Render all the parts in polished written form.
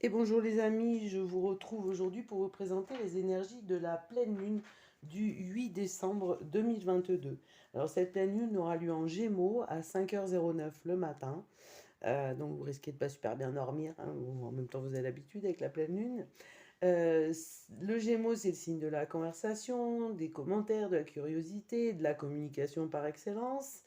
Et bonjour les amis, je vous retrouve aujourd'hui pour vous présenter les énergies de la pleine lune du 8 décembre 2022. Alors cette pleine lune aura lieu en Gémeaux à 5h09 le matin, donc vous risquez de pas super bien dormir, hein, en même temps vous avez l'habitude avec la pleine lune. Le Gémeaux, c'est le signe de la conversation, des commentaires, de la curiosité, de la communication par excellence,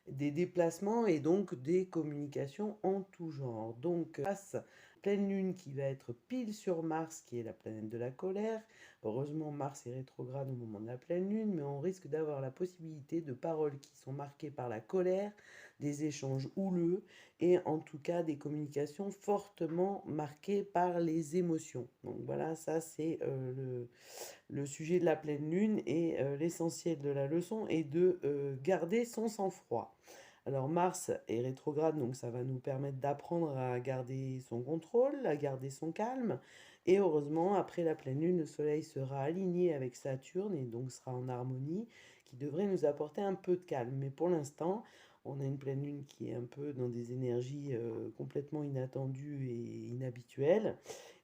des déplacements et donc des communications en tout genre. Donc, face pleine lune qui va être pile sur Mars, qui est la planète de la colère. Heureusement, Mars est rétrograde au moment de la pleine lune, mais on risque d'avoir la possibilité de paroles qui sont marquées par la colère, des échanges houleux et en tout cas des communications fortement marquées par les émotions. Donc voilà, ça c'est le sujet de la pleine lune et l'essentiel de la leçon est de garder son sang-froid. Alors Mars est rétrograde, donc ça va nous permettre d'apprendre à garder son contrôle, à garder son calme. Et heureusement, après la pleine lune, le Soleil sera aligné avec Saturne et donc sera en harmonie, qui devrait nous apporter un peu de calme. Mais pour l'instant, on a une pleine lune qui est un peu dans des énergies complètement inattendues et inhabituelles.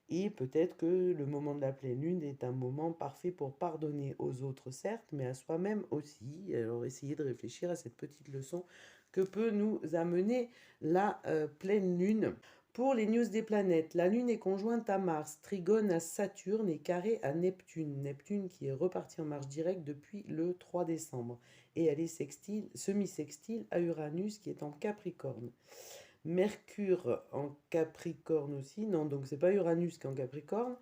Et peut-être que le moment de la pleine lune est un moment parfait pour pardonner aux autres, certes, mais à soi-même aussi. Alors essayez de réfléchir à cette petite leçon que peut nous amener la pleine lune. Pour les news des planètes, la Lune est conjointe à Mars, trigone à Saturne et carré à Neptune. Neptune qui est reparti en marche directe depuis le 3 décembre. Et elle est sextile, semi-sextile à Uranus qui est en Capricorne. Mercure en Capricorne aussi. Non, donc c'est pas Uranus qui est en Capricorne.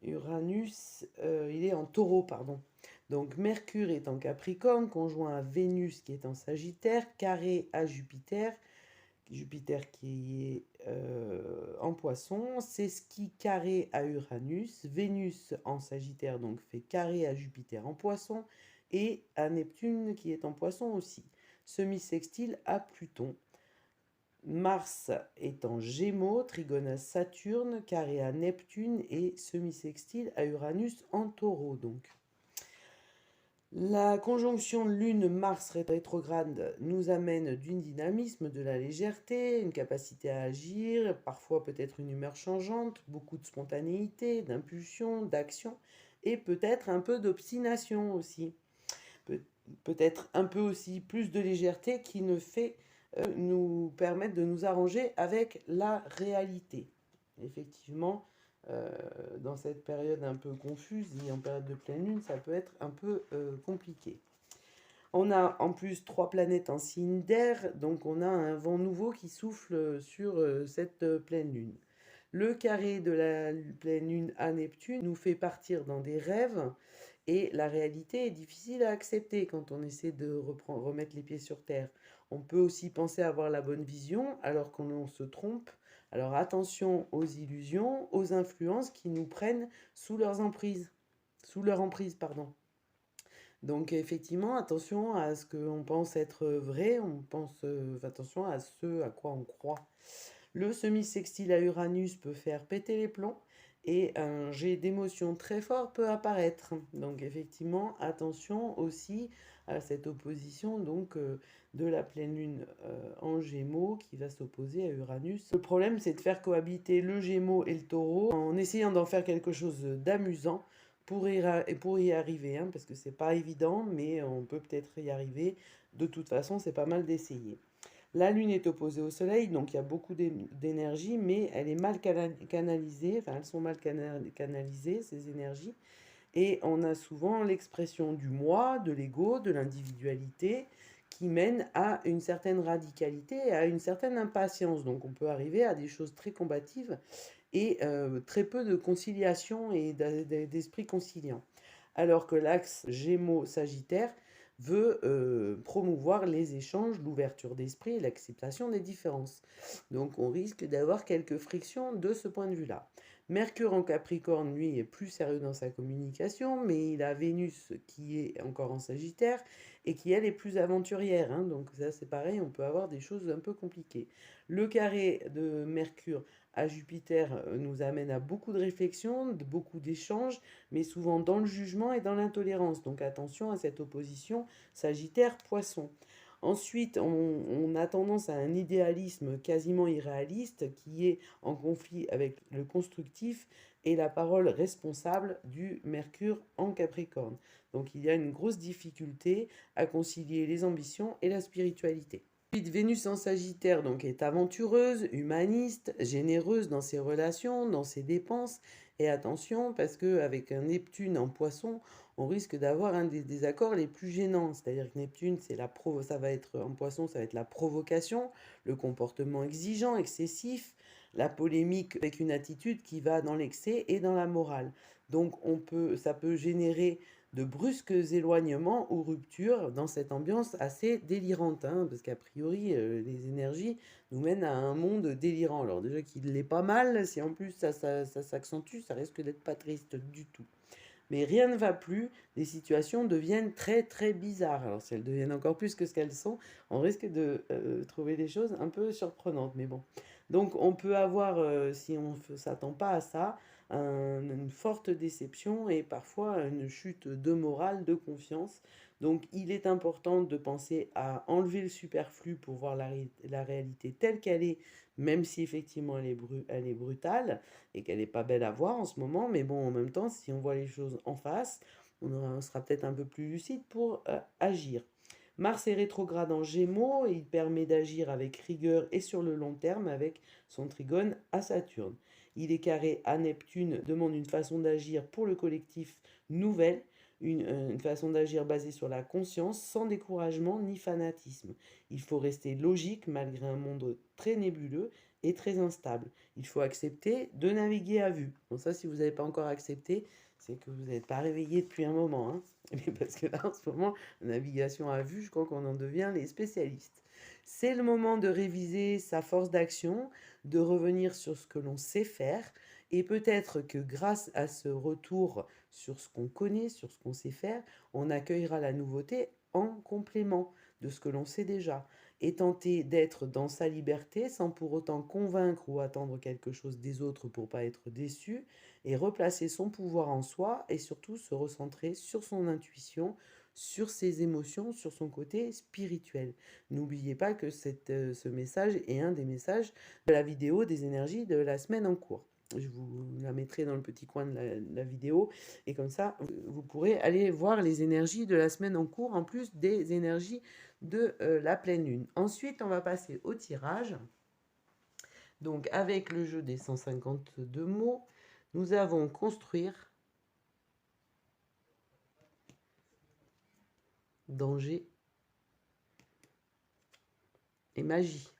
Uranus, il est en Taureau, pardon. Donc Mercure est en Capricorne, conjoint à Vénus qui est en Sagittaire, carré à Jupiter. Jupiter qui est en Poisson, c'est ce qui carré à Uranus, Vénus en Sagittaire donc fait carré à Jupiter en Poisson et à Neptune qui est en Poisson aussi. Semi-sextile à Pluton. Mars est en Gémeaux, trigone à Saturne, carré à Neptune et semi-sextile à Uranus en Taureau donc. La conjonction Lune-Mars rétrograde nous amène du dynamisme, de la légèreté, une capacité à agir, parfois peut-être une humeur changeante, beaucoup de spontanéité, d'impulsion, d'action et peut-être un peu d'obstination aussi. Peut-être un peu aussi plus de légèreté qui ne fait nous permettre de nous arranger avec la réalité. Effectivement, dans cette période un peu confuse et en période de pleine lune, ça peut être un peu compliqué. On a en plus 3 planètes en signe d'air, donc on a un vent nouveau qui souffle sur cette pleine lune. Le carré de la pleine lune à Neptune nous fait partir dans des rêves et la réalité est difficile à accepter quand on essaie de remettre les pieds sur terre. On peut aussi penser avoir la bonne vision alors qu'on se trompe. Alors attention aux illusions, aux influences qui nous prennent sous leurs emprises. Sous leur emprise, pardon. Donc effectivement, attention à ce qu'on pense être vrai, on pense attention à ce à quoi on croit. Le semi-sextile à Uranus peut faire péter les plombs et un jet d'émotion très fort peut apparaître. Donc effectivement, attention aussi à cette opposition donc de la pleine lune en Gémeaux qui va s'opposer à Uranus. Le problème, c'est de faire cohabiter le Gémeaux et le Taureau en essayant d'en faire quelque chose d'amusant pour y arriver, hein, parce que c'est pas évident, mais on peut peut-être y arriver. De toute façon, c'est pas mal d'essayer. La Lune est opposée au Soleil, donc il y a beaucoup d'énergie, mais elle est mal canalisée, enfin elles sont mal canalisées, ces énergies. Et on a souvent l'expression du moi, de l'ego, de l'individualité, qui mène à une certaine radicalité et à une certaine impatience. Donc on peut arriver à des choses très combatives et très peu de conciliation et d'esprit conciliant. Alors que l'axe Gémeaux-Sagittaire veut promouvoir les échanges, l'ouverture d'esprit et l'acceptation des différences. Donc on risque d'avoir quelques frictions de ce point de vue-là. Mercure en Capricorne, lui, est plus sérieux dans sa communication, mais il a Vénus qui est encore en Sagittaire et qui, elle, est plus aventurière. Hein, donc ça, c'est pareil, on peut avoir des choses un peu compliquées. Le carré de Mercure à Jupiter nous amène à beaucoup de réflexions, beaucoup d'échanges, mais souvent dans le jugement et dans l'intolérance. Donc attention à cette opposition Sagittaire-Poisson. Ensuite, on a tendance à un idéalisme quasiment irréaliste qui est en conflit avec le constructif et la parole responsable du Mercure en Capricorne. Donc il y a une grosse difficulté à concilier les ambitions et la spiritualité. Ensuite, Vénus en Sagittaire donc, est aventureuse, humaniste, généreuse dans ses relations, dans ses dépenses. Et attention, parce qu'avec un Neptune en Poisson, on risque d'avoir un des désaccords les plus gênants. C'est-à-dire que Neptune, ça va être en Poisson, ça va être la provocation, le comportement exigeant, excessif, la polémique avec une attitude qui va dans l'excès et dans la morale. Donc ça peut générer de brusques éloignements ou ruptures dans cette ambiance assez délirante, hein, parce qu'a priori, les énergies nous mènent à un monde délirant. Alors déjà qu'il l'est pas mal, si en plus ça s'accentue, ça risque d'être pas triste du tout. Mais rien ne va plus, les situations deviennent très très bizarres. Alors si elles deviennent encore plus que ce qu'elles sont, on risque de trouver des choses un peu surprenantes. Mais bon. Donc on peut avoir, si on ne s'attend pas à ça, une forte déception et parfois une chute de morale, de confiance. Donc il est important de penser à enlever le superflu pour voir la réalité telle qu'elle est, même si effectivement elle est brutale et qu'elle n'est pas belle à voir en ce moment. Mais bon, en même temps, si on voit les choses en face, on sera peut-être un peu plus lucide pour agir. Mars est rétrograde en Gémeaux et il permet d'agir avec rigueur et sur le long terme avec son trigone à Saturne. Il est carré à Neptune, demande une façon d'agir pour le collectif nouvelle, une façon d'agir basée sur la conscience, sans découragement ni fanatisme. Il faut rester logique malgré un monde très nébuleux et très instable. Il faut accepter de naviguer à vue. Bon, ça, si vous n'avez pas encore accepté, c'est que vous n'êtes pas réveillé depuis un moment, hein. Mais parce que là, en ce moment, la navigation à vue, je crois qu'on en devient les spécialistes. C'est le moment de réviser sa force d'action, de revenir sur ce que l'on sait faire, et peut-être que grâce à ce retour sur ce qu'on connaît, sur ce qu'on sait faire, on accueillera la nouveauté en complément de ce que l'on sait déjà, et tenter d'être dans sa liberté sans pour autant convaincre ou attendre quelque chose des autres pour pas être déçu, et replacer son pouvoir en soi et surtout se recentrer sur son intuition, sur ses émotions, sur son côté spirituel. N'oubliez pas que ce message est un des messages de la vidéo des énergies de la semaine en cours. Je vous la mettrai dans le petit coin de la vidéo et comme ça, vous pourrez aller voir les énergies de la semaine en cours en plus des énergies de la pleine lune. Ensuite, on va passer au tirage. Donc, avec le jeu des 152 mots, nous avons construire, danger et magie.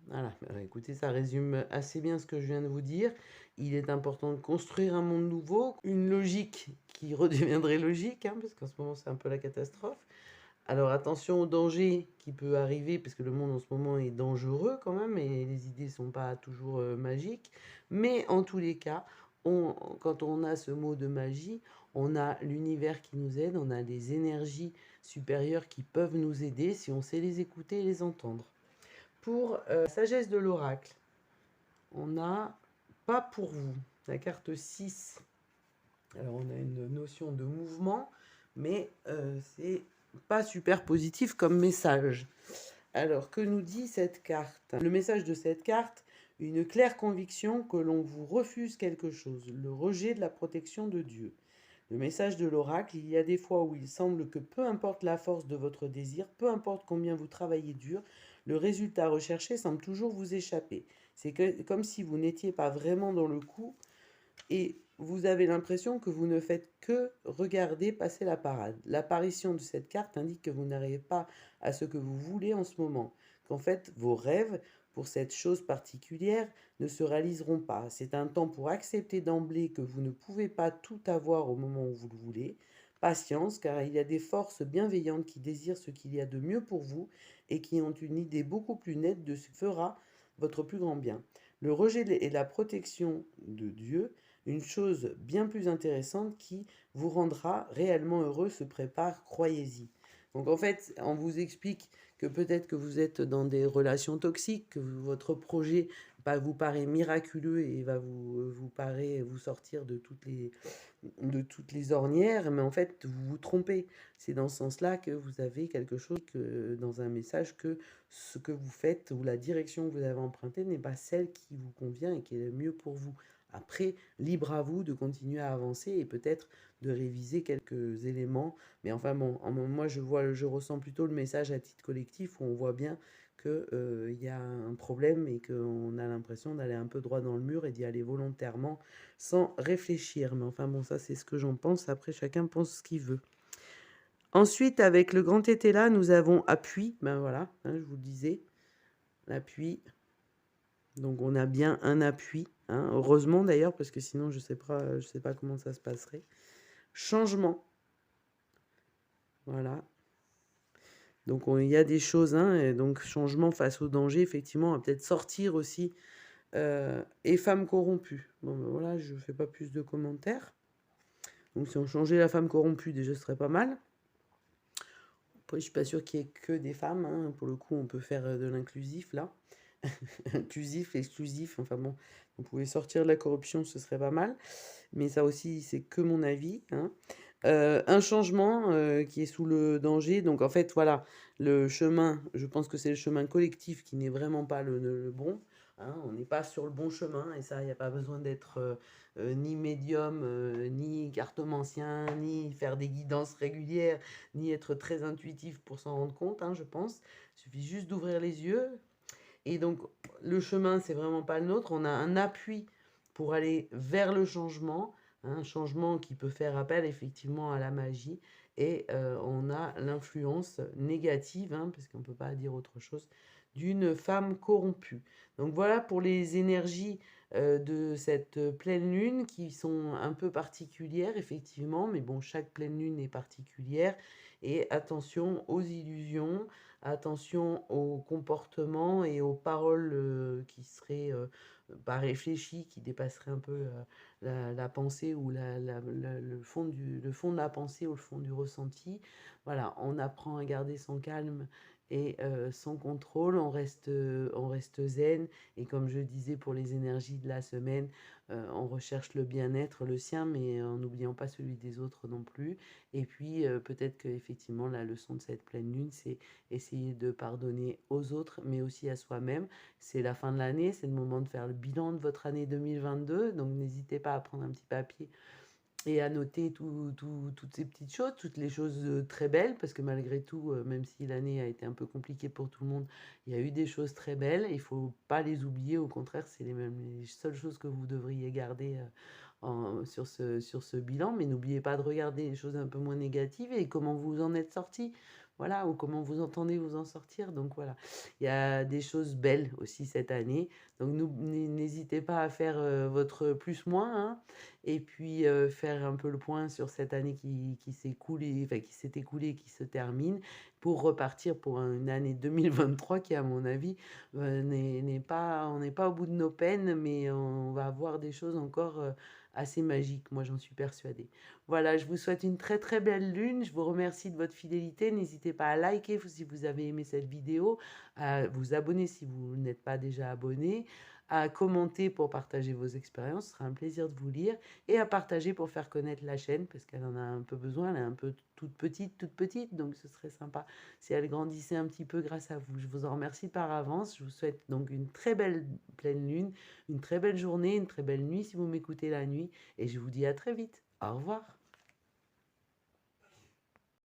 Voilà, écoutez, ça résume assez bien ce que je viens de vous dire. Il est important de construire un monde nouveau, une logique qui redeviendrait logique, hein, parce qu'en ce moment c'est un peu la catastrophe. Alors attention au danger qui peut arriver, parce que le monde en ce moment est dangereux quand même, et les idées ne sont pas toujours magiques. Mais en tous les cas, quand on a ce mot de magie, on a l'univers qui nous aide, on a des énergies supérieures qui peuvent nous aider si on sait les écouter et les entendre. Pour sagesse de l'oracle, on a pas pour vous, la carte 6. Alors on a une notion de mouvement, mais c'est pas super positif comme message. Alors que nous dit cette carte? Le message de cette carte, une claire conviction que l'on vous refuse quelque chose, le rejet de la protection de Dieu. Le message de l'oracle, il y a des fois où il semble que peu importe la force de votre désir, peu importe combien vous travaillez dur, le résultat recherché semble toujours vous échapper. C'est comme si vous n'étiez pas vraiment dans le coup et vous avez l'impression que vous ne faites que regarder passer la parade. L'apparition de cette carte indique que vous n'arrivez pas à ce que vous voulez en ce moment, qu'en fait vos rêves pour cette chose particulière ne se réaliseront pas. C'est un temps pour accepter d'emblée que vous ne pouvez pas tout avoir au moment où vous le voulez. Patience, car il y a des forces bienveillantes qui désirent ce qu'il y a de mieux pour vous et qui ont une idée beaucoup plus nette de ce que fera votre plus grand bien. Le rejet et la protection de Dieu, une chose bien plus intéressante qui vous rendra réellement heureux, se prépare, croyez-y. Donc en fait, on vous explique que peut-être que vous êtes dans des relations toxiques, que votre projet vous paraît miraculeux et va vous sortir de toutes les ornières, mais en fait, vous vous trompez. C'est dans ce sens-là que vous avez quelque chose dans un message que ce que vous faites ou la direction que vous avez empruntée n'est pas celle qui vous convient et qui est le mieux pour vous. Après, libre à vous de continuer à avancer et peut-être de réviser quelques éléments. Mais enfin bon, moi je ressens plutôt le message à titre collectif où on voit bien qu'il y a un problème et qu'on a l'impression d'aller un peu droit dans le mur et d'y aller volontairement sans réfléchir. Mais enfin bon, ça c'est ce que j'en pense. Après, chacun pense ce qu'il veut. Ensuite, avec le grand été là, nous avons appui. Ben voilà, hein, je vous le disais, l'appui. Donc on a bien un appui. Hein, heureusement d'ailleurs, parce que sinon je sais pas comment ça se passerait. Changement. Voilà. Donc il y a des choses, hein, et donc changement face au danger, effectivement, on va peut-être sortir aussi. Et femme corrompue. Bon, ben voilà, je ne fais pas plus de commentaires. Donc si on changeait la femme corrompue, déjà ce serait pas mal. Après, je suis pas sûre qu'il y ait que des femmes. Hein. Pour le coup, on peut faire de l'inclusif là. Inclusif, exclusif, enfin bon, vous pouvez sortir de la corruption, ce serait pas mal. Mais ça aussi, c'est que mon avis. Hein. Un changement qui est sous le danger. Donc en fait, voilà, le chemin, je pense que c'est le chemin collectif qui n'est vraiment pas le bon. Hein, on n'est pas sur le bon chemin et ça, il n'y a pas besoin d'être ni médium, ni cartomancien, ni faire des guidances régulières, ni être très intuitif pour s'en rendre compte, hein, je pense. Il suffit juste d'ouvrir les yeux. Et donc, le chemin, c'est vraiment pas le nôtre. On a un appui pour aller vers le changement, hein, un changement qui peut faire appel effectivement à la magie. Et on a l'influence négative, hein, parce qu'on ne peut pas dire autre chose, d'une femme corrompue. Donc voilà pour les énergies de cette pleine lune qui sont un peu particulières, effectivement, mais bon, chaque pleine lune est particulière. Et attention aux illusions, attention aux comportements et aux paroles qui seraient pas réfléchies, qui dépasseraient un peu la pensée ou le fond de la pensée ou le fond du ressenti. Voilà, on apprend à garder son calme et sans contrôle, on reste zen. Et comme je disais pour les énergies de la semaine, on recherche le bien-être, le sien, mais en n'oubliant pas celui des autres non plus. Et puis peut-être qu'effectivement, la leçon de cette pleine lune, c'est essayer de pardonner aux autres, mais aussi à soi-même. C'est la fin de l'année, c'est le moment de faire le bilan de votre année 2022. Donc n'hésitez pas à prendre un petit papier et à noter toutes ces petites choses, toutes les choses très belles, parce que malgré tout, même si l'année a été un peu compliquée pour tout le monde, il y a eu des choses très belles. Il ne faut pas les oublier, au contraire, c'est les seules choses que vous devriez garder sur ce bilan. Mais n'oubliez pas de regarder les choses un peu moins négatives et comment vous en êtes sorti. Voilà, ou comment vous entendez vous en sortir. Donc voilà, il y a des choses belles aussi cette année. Donc n'hésitez pas à faire votre plus-moins, hein, et puis faire un peu le point sur cette année qui s'est écoulée, enfin qui s'est écoulée, qui se termine, pour repartir pour une année 2023 qui, à mon avis, on n'est pas au bout de nos peines, mais on va avoir des choses encore assez magiques. Moi, j'en suis persuadée. Voilà, je vous souhaite une très très belle lune. Je vous remercie de votre fidélité. N'hésitez pas à liker si vous avez aimé cette vidéo, à vous abonner si vous n'êtes pas déjà abonné, à commenter pour partager vos expériences. Ce sera un plaisir de vous lire et à partager pour faire connaître la chaîne parce qu'elle en a un peu besoin. Elle est un peu toute petite, donc ce serait sympa si elle grandissait un petit peu grâce à vous. Je vous en remercie par avance. Je vous souhaite donc une très belle pleine lune, une très belle journée, une très belle nuit si vous m'écoutez la nuit et je vous dis à très vite. Au revoir.